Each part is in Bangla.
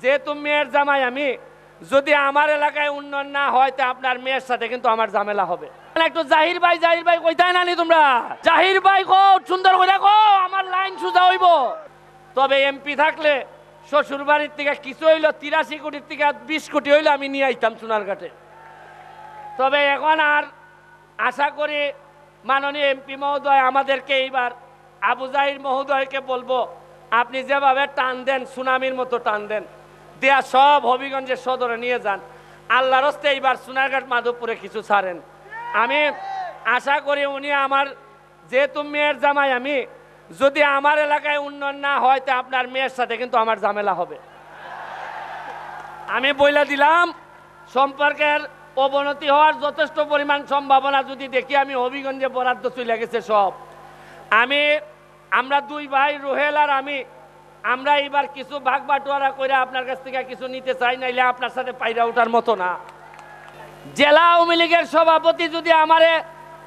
যেহেতু মেয়ের জামাই আমি, যদি আমার এলাকায় উন্নয়ন না হয় তো আপনার মেয়ের সাথে কিন্তু আমার ঝামেলা হবে। একটু জাহির ভাই কইতাই নানি তোমরা, জাহির ভাই কো সুন্দর করে কো, আমার লাইন সোজা হইব। তবে এমপি থাকলে শ্বশুর বাড়ির থেকে কিছু হইলো 83 কোটির থেকে 20 কোটি হইলো আমি নিয়ে আইতাম সোনারঘাটে। তবে এখন আর আশা করি মাননীয় এমপি মহোদয় আমাদেরকে এইবার আবু জাহির মহোদয়কে বলবো, আপনি যেভাবে টান দেন সুনামির মতো টান দেন, দেয়া সব হবিগঞ্জের সদরে নিয়ে যান। আল্লাহর হস্তে এইবার সোনারঘাট মাধবপুরে কিছু ছাড়েন। আমি আশা করি উনি আমার, যেহেতু মেয়ের জামাই আমি, যদি আমার এলাকায় উন্নয়ন না হয় তো আপনার মেয়ের সাথে কিন্তু আমার ঝামেলা হবে। আমি বইলা দিলাম, সম্পর্কের অবনতি হওয়ার যথেষ্ট পরিমাণ সম্ভাবনা যদি দেখি আমি হবিগঞ্জে বরাদ্দ চলে গেছে সব। আমরা দুই ভাই রুহেল আর আমরা এইবার কিছু ভাগ বাটোয়ারা করে আপনার কাছ থেকে কিছু নিতে চাই, নাইলে আপনার সাথে পায়রা ওঠার মতো না। জেলা আওয়ামী লীগের সভাপতি যদি আমারে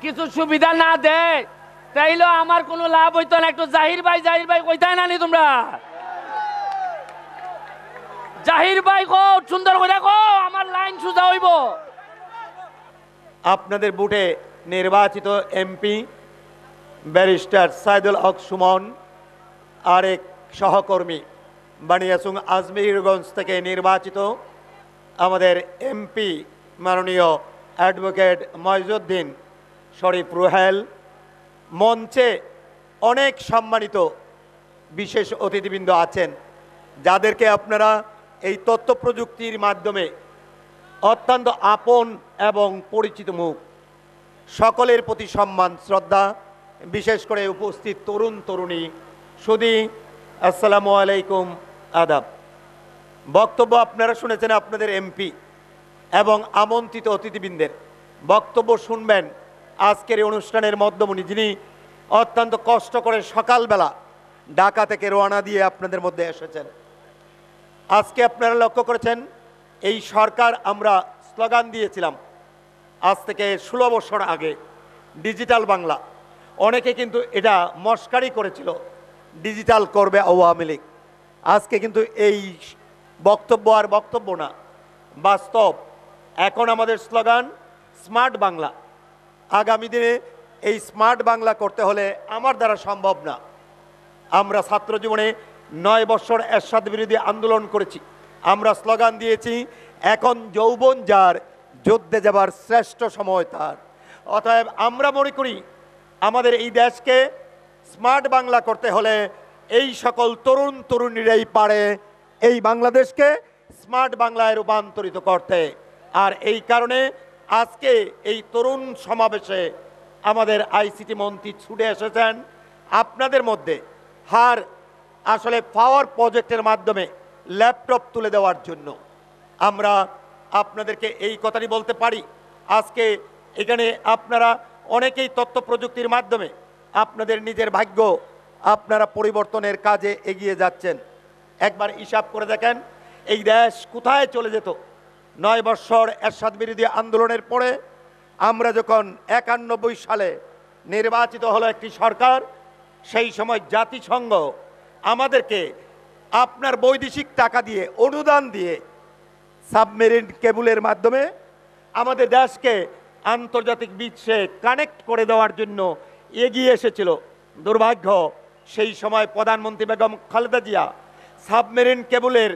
কিছু সুবিধা না দেয় তাইলে আমার কোনো লাভ হইতো না। একটু জাহির ভাই কইতাই নানি তোমরা, জাহির ভাই কো সুন্দর করে কো, আমার লাইন সোজা হইব। আপনাদের বুটে নির্বাচিত এমপি ব্যারিস্টার সাইদুল হক সুমন, আরেক সহকর্মী বানিয়াচং আজমিরগঞ্জ থেকে নির্বাচিত আমাদের এমপি মাননীয় অ্যাডভোকেট মইজউদ্দিন শরীফ রুহেল, মঞ্চে অনেক সম্মানিত বিশেষ অতিথিবৃন্দ আছেন যাদেরকে আপনারা এই তথ্য প্রযুক্তির মাধ্যমে অত্যন্ত আপন এবং পরিচিত মুখ, সকলের প্রতি সম্মান শ্রদ্ধা, বিশেষ করে উপস্থিত তরুণ তরুণী সুধী, আসসালামু আলাইকুম, আদাব। বক্তব্য আপনারা শুনেছেন আপনাদের এমপি এবং আমন্ত্রিত অতিথিবৃন্দের বক্তব্য শুনবেন আজকের এই অনুষ্ঠানের মধ্যমণি, যিনি অত্যন্ত কষ্ট করে সকালবেলা ঢাকা থেকে রওনা দিয়ে আপনাদের মধ্যে এসেছেন। আজকে আপনারা লক্ষ্য করেছেন এই সরকার, আমরা স্লোগান দিয়েছিলাম আজ থেকে 16 বছর আগে, ডিজিটাল বাংলা। অনেকে কিন্তু এটা মস্কারি করেছিল, ডিজিটাল করবে আওয়ামী লীগ। আজকে কিন্তু এই বক্তব্য আর বক্তব্য না, বাস্তব। এখন আমাদের স্লোগান স্মার্ট বাংলা। আগামী দিনে এই স্মার্ট বাংলা করতে হলে আমার দ্বারা সম্ভব না। আমরা ছাত্র জীবনে 9 বছর এরশাদ বিরোধী আন্দোলন করেছি। আমরা স্লোগান দিয়েছি, এখন যৌবন যার, যুদ্ধে যাবার শ্রেষ্ঠ সময় তার। অতএব আমরা মনে করি আমাদের এই দেশকে স্মার্ট বাংলা করতে হলে এই সকল তরুণ তরুণীরাই পারে এই বাংলাদেশকে স্মার্ট বাংলায় রূপান্তরিত করতে। আর এই কারণে আজকে এই তরুণ সমাবেশে আমাদের আইসিটি মন্ত্রী ছুটে এসেছেন আপনাদের মধ্যে আসলে পাওয়ার প্রজেক্টের মাধ্যমে ল্যাপটপ তুলে দেওয়ার জন্য। আমরা আপনাদেরকে এই কথাটি বলতে পারি, আজকে এখানে আপনারা অনেকেই তথ্য প্রযুক্তির মাধ্যমে আপনাদের নিজের ভাগ্য আপনারা পরিবর্তনের কাজে এগিয়ে যাচ্ছেন। একবার হিসাব করে দেখেন এই দেশ কোথায় চলে যেত। 9 বছর এরশাদ বিরোধী আন্দোলনের পরে আমরা যখন 91 সালে নির্বাচিত হলো একটি সরকার, সেই সময় জাতিসংঘ আমাদেরকে আপনার বৈদেশিক টাকা দিয়ে, অনুদান দিয়ে সাবমেরিন কেবলের মাধ্যমে আমাদের দেশকে আন্তর্জাতিক বিশ্বে কানেক্ট করে দেওয়ার জন্য এগিয়ে এসেছিল। দুর্ভাগ্য সেই সময় প্রধানমন্ত্রী বেগম খালেদা জিয়া সাবমেরিন কেবলের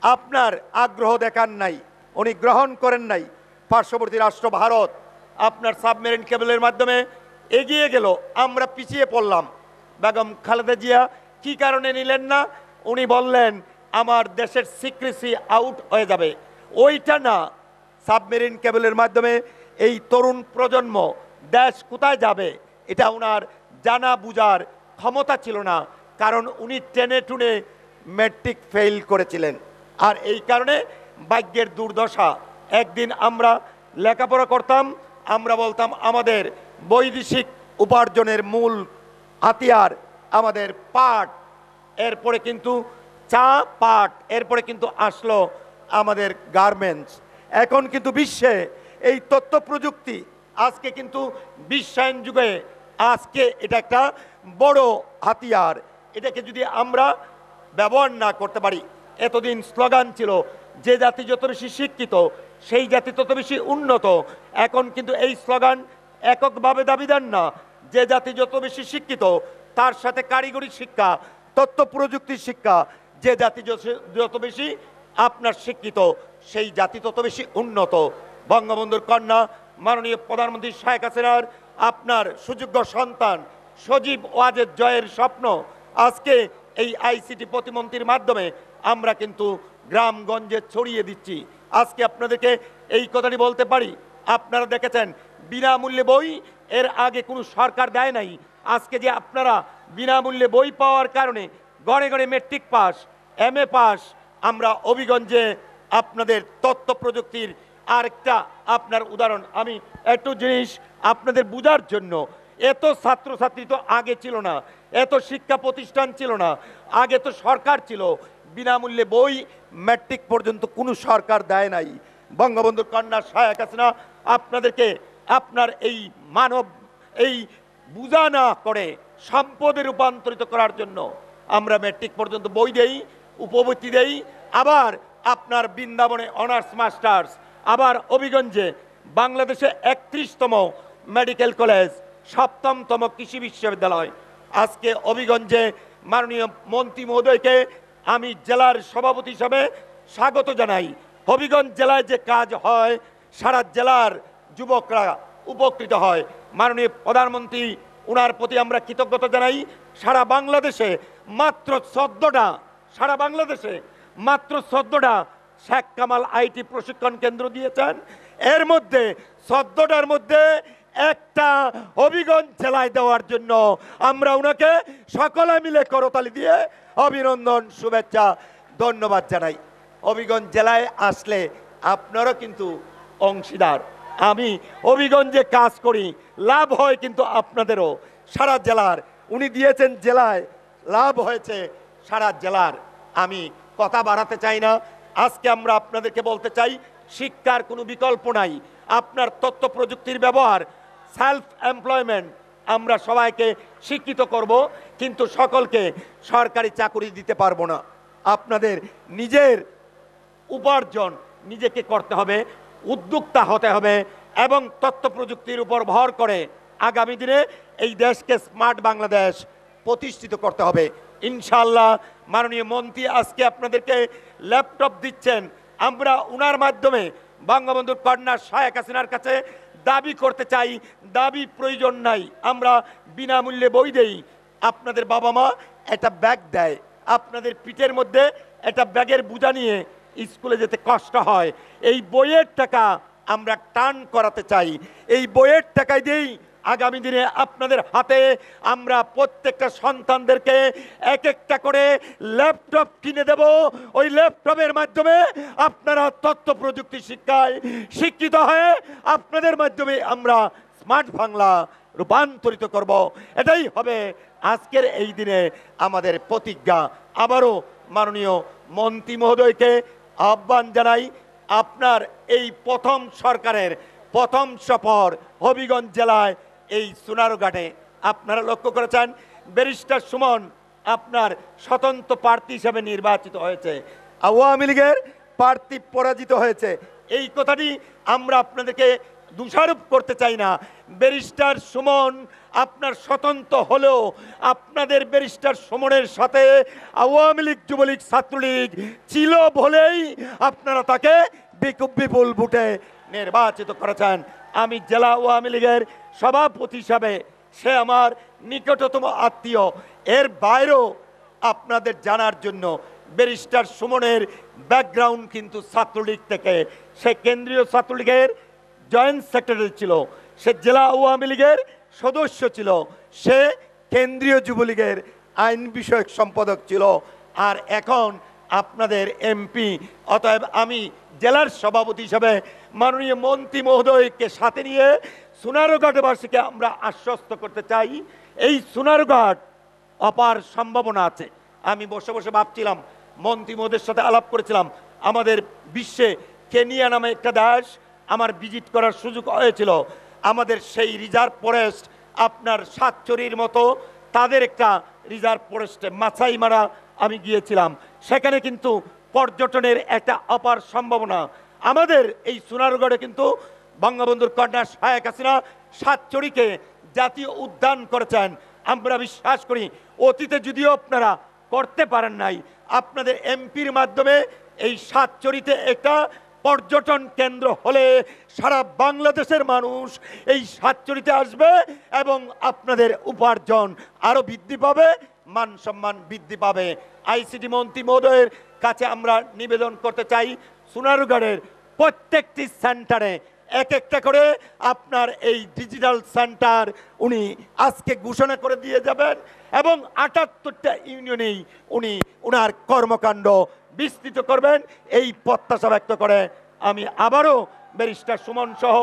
আপনার আগ্রহ দেখান নাই, উনি গ্রহণ করেন নাই। পার্শ্ববর্তী রাষ্ট্র ভারত আপনার সাবমেরিন কেবলের মাধ্যমে এগিয়ে গেল, আমরা পিছিয়ে পড়লাম। বেগম খালেদা জিয়া কি কারণে নিলেন না? উনি বললেন আমার দেশের সিক্রেসি আউট হয়ে যাবে। ওইটা না, সাবমেরিন কেবলের মাধ্যমে এই তরুণ প্রজন্ম দেশ কোথায় যাবে এটা ওনার জানা বুঝার ক্ষমতা ছিল না, কারণ উনি টেনে টুনে ম্যাট্রিক ফেল করেছিলেন। আর এই কারণে ভাগ্যের দুর্দশা। একদিন আমরা লেখাপড়া করতাম, আমরা বলতাম আমাদের বৈদেশিক উপার্জনের মূল হাতিয়ার আমাদের পাট, এরপরে কিন্তু চা, পাট, এরপরে কিন্তু আসলো আমাদের গার্মেন্টস। এখন কিন্তু বিশ্বে এই তথ্য প্রযুক্তি আজকে কিন্তু বিশ্বায়ন যুগে আজকে এটা একটা বড় হাতিয়ার। এটাকে যদি আমরা ব্যবহার না করতে পারি, এতদিন স্লোগান ছিল যে জাতি যত বেশি শিক্ষিত সেই জাতি তত বেশি উন্নত। এখন কিন্তু এই স্লোগান এককভাবে দাবিদার না। যে জাতি যত বেশি শিক্ষিত তার সাথে কারিগরি শিক্ষা, তথ্য প্রযুক্তির শিক্ষা, যে জাতি যত বেশি আপনার শিক্ষিত সেই জাতি তত বেশি উন্নত। বঙ্গবন্ধুর কন্যা মাননীয় প্রধানমন্ত্রী শেখ হাসিনার আপনার সুযোগ্য সন্তান সজীব ওয়াজেদ জয়ের স্বপ্ন আজকে এই আইসিটি প্রতিমন্ত্রীর মাধ্যমে আমরা কিন্তু গ্রামগঞ্জে ছড়িয়ে দিচ্ছি। আজকে আপনাদেরকে এই কথাটি বলতে পারি, আপনারা দেখেছেন বিনামূল্যে বই এর আগে কোনো সরকার দেয় নাই। আজকে যে আপনারা বিনামূল্যে বই পাওয়ার কারণে গড়ে গড়ে মেট্রিক পাস, MA পাস, আমরা হবিগঞ্জে আপনাদের তথ্য প্রযুক্তির আরেকটা আপনার উদাহরণ আমি একটু জিনিস আপনাদের বোঝার জন্য, এত ছাত্রছাত্রী তো আগে ছিল না, এত শিক্ষা প্রতিষ্ঠান ছিল না। আগে তো সরকার ছিল, বিনামূল্যে বই ম্যাট্রিক পর্যন্ত কোনো সরকার দেয় নাই। বঙ্গবন্ধুর কন্যা শেখ হাসিনা আপনাদেরকে আপনার এই মানব এই বুঝা না করে সম্পদে রূপান্তরিত করার জন্য আমরা ম্যাট্রিক পর্যন্ত বই দেই, উপবৃত্তি দেই, আবার আপনার বৃন্দাবনে অনার্স মাস্টার্স, আবার হবিগঞ্জে বাংলাদেশে 31তম মেডিকেল কলেজ, 7তম কৃষি বিশ্ববিদ্যালয়। আজকে হবিগঞ্জে মাননীয় মন্ত্রী মহোদয়কে আমি জেলার সভাপতি হিসাবে স্বাগত জানাই। হবিগঞ্জ জেলায় যে কাজ হয় সারা জেলার যুবকরা উপকৃত হয়। মাননীয় প্রধানমন্ত্রী ওনার প্রতি আমরা কৃতজ্ঞতা জানাই। সারা বাংলাদেশে মাত্র 14টা, সারা বাংলাদেশে মাত্র 14টা শেখ কামাল আইটি প্রশিক্ষণ কেন্দ্র দিয়েছেন। এর মধ্যে 14টার মধ্যে একটা হবিগঞ্জ জেলায় দেওয়ার জন্য আমরা ওনাকে সকলে মিলে করতালি দিয়ে অভিনন্দন, শুভেচ্ছা, ধন্যবাদ জানাই। হবিগঞ্জ জেলায় আসলে আপনারও কিন্তু অংশীদার। আমি হবিগঞ্জে কাজ করি, লাভ হয় কিন্তু আপনাদেরও সারা জেলার। উনি দিয়েছেন জেলায়, লাভ হয়েছে সারা জেলার। আমি কথা বাড়াতে চাই না, আজকে আমরা আপনাদেরকে বলতে চাই শিক্ষার কোনো বিকল্প নাই। আপনার তথ্য প্রযুক্তির ব্যবহার, সেলফ এমপ্লয়মেন্ট, আমরা সবাইকে শিক্ষিত করব, কিন্তু সকলকে সরকারি চাকরি দিতে পারবো না। আপনাদের নিজের উপার্জন নিজেকে করতে হবে, উদ্যোক্তা হতে হবে এবং তথ্য প্রযুক্তির উপর ভর করে আগামী দিনে এই দেশকে স্মার্ট বাংলাদেশ প্রতিষ্ঠিত করতে হবে ইনশাআল্লাহ। মাননীয় মন্ত্রী আজকে আপনাদেরকে ল্যাপটপ দিচ্ছেন, আমরা উনার মাধ্যমে বঙ্গবন্ধুর কন্যা শেখ হাসিনার কাছে দাবি করতে চাই, দাবি প্রয়োজন নাই, আমরা বিনামূল্যে বই দেই। আপনাদের বাবা মা একটা ব্যাগ দেয়, আপনাদের পিঠের মধ্যে একটা ব্যাগের বোঝা নিয়ে স্কুলে যেতে কষ্ট হয়, এই বইয়ের টাকা আমরা টার্ন করাতে চাই। এই বইয়ের টাকায় দিয়েই আগামী দিনে আপনাদের হাতে আমরা প্রত্যেকটা সন্তানদেরকে এক একটা করে ল্যাপটপ কিনে দেব। ওই ল্যাপটপের মাধ্যমে আপনারা তথ্য প্রযুক্তি শিক্ষায় শিক্ষিত হয়ে আপনাদের মাধ্যমে আমরা স্মার্ট বাংলা রূপান্তরিত করব। এটাই হবে আজকের এই দিনে আমাদের প্রতিজ্ঞা। আবারও মাননীয় মন্ত্রী মহোদয়কে আহ্বান জানাই, আপনার এই প্রথম সরকারের প্রথম সফর হবিগঞ্জ জেলায় এই সোনারঘাটে আপনারা লক্ষ্য করেছেন ব্যারিস্টার সুমন আপনার স্বতন্ত্র প্রার্থী হিসেবে নির্বাচিত হয়েছে, আওয়ামী লীগের প্রার্থী পরাজিত হয়েছে। এই কথাটি আমরা আপনাদেরকে দোষারোপ করতে চাই না। ব্যারিস্টার সুমন আপনার স্বতন্ত্র হলেও আপনাদের ব্যারিস্টার সুমনের সাথে আওয়ামী লীগ, যুবলীগ, ছাত্রলীগ ছিল বলেই আপনারা তাকে বিপুল ভোটে নির্বাচিত করেছেন। আমি জেলা আওয়ামী লীগের সভাপতি হিসাবে সে আমার নিকটতম আত্মীয়। এর বাইরেও আপনাদের জানার জন্য ব্যারিস্টার সুমনের ব্যাকগ্রাউন্ড কিন্তু ছাত্রলীগ থেকে, সে কেন্দ্রীয় ছাত্রলীগের জয়েন্ট সেক্রেটারি ছিল, সে জেলা আওয়ামী লীগের সদস্য ছিল, সে কেন্দ্রীয় যুবলীগের আইন বিষয়ক সম্পাদক ছিল, আর এখন আপনাদের এমপি। অতএব আমি জেলার সভাপতি হিসাবে মাননীয় মন্ত্রী মহোদয়কে সাথে নিয়ে সোনারঘাটবাসীকে আমরা আশ্বস্ত করতে চাই, এই সোনারঘাট অপার সম্ভাবনা আছে। আমি বসে বসে ভাবছিলাম, মন্ত্রী মহোদয়ের সাথে আলাপ করেছিলাম, আমাদের বিশ্বে কেনিয়া নামে একটা দেশ আমার ভিজিট করার সুযোগ হয়েছিল। আমাদের সেই রিজার্ভ ফরেস্ট আপনার সাতচুরির মতো তাদের একটা রিজার্ভ ফরেস্টে মাছাই মারা আমি গিয়েছিলাম। সেখানে কিন্তু পর্যটনের একটা অপার সম্ভাবনা। আমাদের এই সোনারগড়ে কিন্তু বঙ্গবন্ধুর কন্যা শেখ হাসিনা সাতচড়িকে জাতীয় উদ্যান করেছেন। আমরা বিশ্বাস করি অতীতে যদিও আপনারা করতে পারেন নাই, আপনাদের এমপির মাধ্যমে এই সাতচড়িতে একটা পর্যটন কেন্দ্র হলে সারা বাংলাদেশের মানুষ এই সাতচড়িতে আসবে এবং আপনাদের উপার্জন আরো বৃদ্ধি পাবে, মান সম্মান বৃদ্ধি পাবে। আইসিটি মন্ত্রী মহোদয়ের কাছে আমরা নিবেদন করতে চাই, সোনারগড়ের প্রত্যেকটি সেন্টারে এক একটা করে আপনার এই ডিজিটাল সেন্টার উনি আজকে ঘোষণা করে দিয়ে যাবেন এবং 78টা ইউনিয়নেই উনি ওনার কর্মকাণ্ড বিস্তৃত করবেন, এই প্রত্যাশা ব্যক্ত করে আমি আবারও ব্যারিস্টার সুমন সহ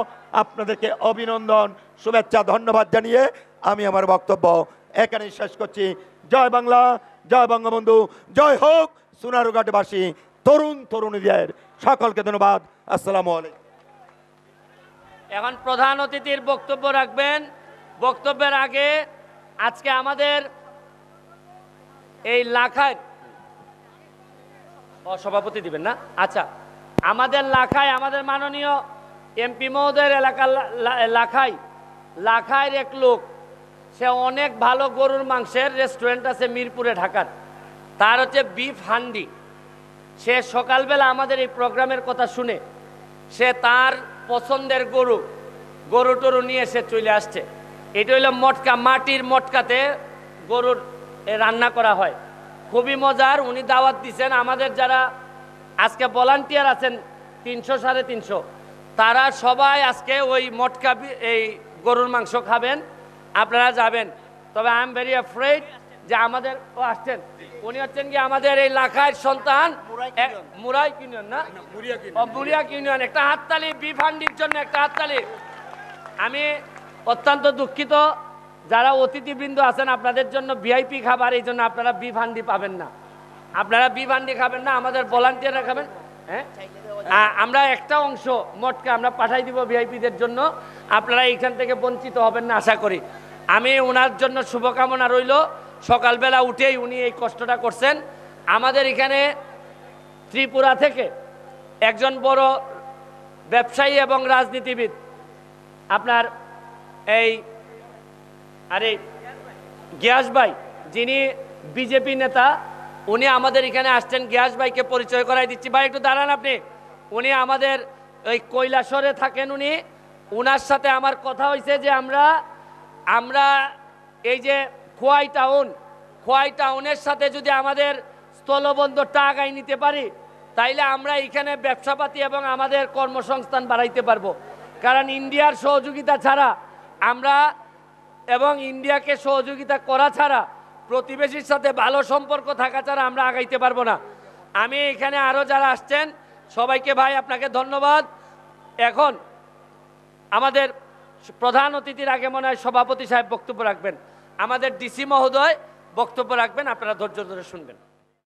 আপনাদেরকে অভিনন্দন, শুভেচ্ছা, ধন্যবাদ জানিয়ে আমি আমার বক্তব্য এখানেই শেষ করছি। জয় বাংলা, জয় বঙ্গবন্ধু, জয় হোক সোনারগড়বাসী, তরুণ তরুণীদের সকলকে ধন্যবাদ। আসসালামু আলাইকুম। এখন প্রধান অতিথির বক্তব্য রাখবেন। বক্তব্যের আগে আজকে আমাদের এই লাখায় সভাপতি দিবেন না? আচ্ছা, আমাদের লাখায় আমাদের মাননীয় এমপি মহোদয়ের এলাকার লাখায় এক লোক, সে অনেক ভালো গরুর মাংসের রেস্টুরেন্ট আছে মিরপুরে ঢাকার, তার হচ্ছে বিফ হান্ডি। সে সকালবেলা আমাদের এই প্রোগ্রামের কথা শুনে সে তার পছন্দের গরু টরু নিয়ে সে চলে আসছে। এটা হইলো মটকা, মাটির মটকাতে গরুর রান্না করা হয়, খুবই মজার। উনি দাওয়াত দিচ্ছেন আমাদের যারা আজকে ভলান্টিয়ার আছেন 300 350, তারা সবাই আজকে ওই মটকা এই গরুর মাংস খাবেন, আপনারা যাবেন। তবে আই এম ভেরি অ্যাফ্রেড যে আমাদের আসছেন, উনি হচ্ছেন কি আমাদের এই লাখার সন্তান, মুরাই ইউনিয়ন না, মুরিয়া ইউনিয়ন। একটা হাততালি বিফ হান্ডির জন্য, একটা হাততালি। আমি অত্যন্ত দুঃখিত যারা অতিথিবৃন্দ আছেন, আপনাদের জন্য ভিআইপি খাবার, এই জন্য আপনারা বিফ হান্ডি পাবেন না, আপনারা বিফ হান্ডি খাবেন না, আমাদের ভলান্টিয়াররা খাবেন। হ্যাঁ, আমরা একটা অংশ মটকা আমরা পাঠাই দিব ভিআইপিদের জন্য, আপনারা এইখান থেকে বঞ্চিত হবেন না আশা করি। আমি ওনার জন্য শুভকামনা রইল। সকালবেলা উঠেই উনি এই কষ্টটা করছেন। আমাদের এখানে ত্রিপুরা থেকে একজন বড় ব্যবসায়ী এবং রাজনীতিবিদ, আপনার এই গিয়াস ভাই, যিনি বিজেপি নেতা, উনি আমাদের এখানে আসছেন। গিয়াস ভাইকে পরিচয় করাই দিচ্ছি। ভাই একটু দাঁড়ান আপনি। উনি আমাদের ওই কৈলাসরে থাকেন। উনার সাথে আমার কথা হয়েছে যে আমরা এই যে খোয়াই টাউনের সাথে যদি আমাদের স্থলবন্দরটা আগায় নিতে পারি, তাইলে আমরা এখানে ব্যবসাপাতি এবং আমাদের কর্মসংস্থান বাড়াইতে পারবো। কারণ ইন্ডিয়ার সহযোগিতা ছাড়া আমরা এবং ইন্ডিয়াকে সহযোগিতা করা ছাড়া, প্রতিবেশীর সাথে ভালো সম্পর্ক থাকা ছাড়া আমরা আগাইতে পারবো না। আমি এখানে আরও যারা আসছেন সবাইকে ভাই আপনাকে ধন্যবাদ। এখন আমাদের প্রধান অতিথির আগে মনে হয় সভাপতি সাহেব বক্তব্য রাখবেন, আমাদের ডিসি মহোদয় বক্তব্য রাখবেন, আপনারা ধৈর্য ধরে শুনবেন।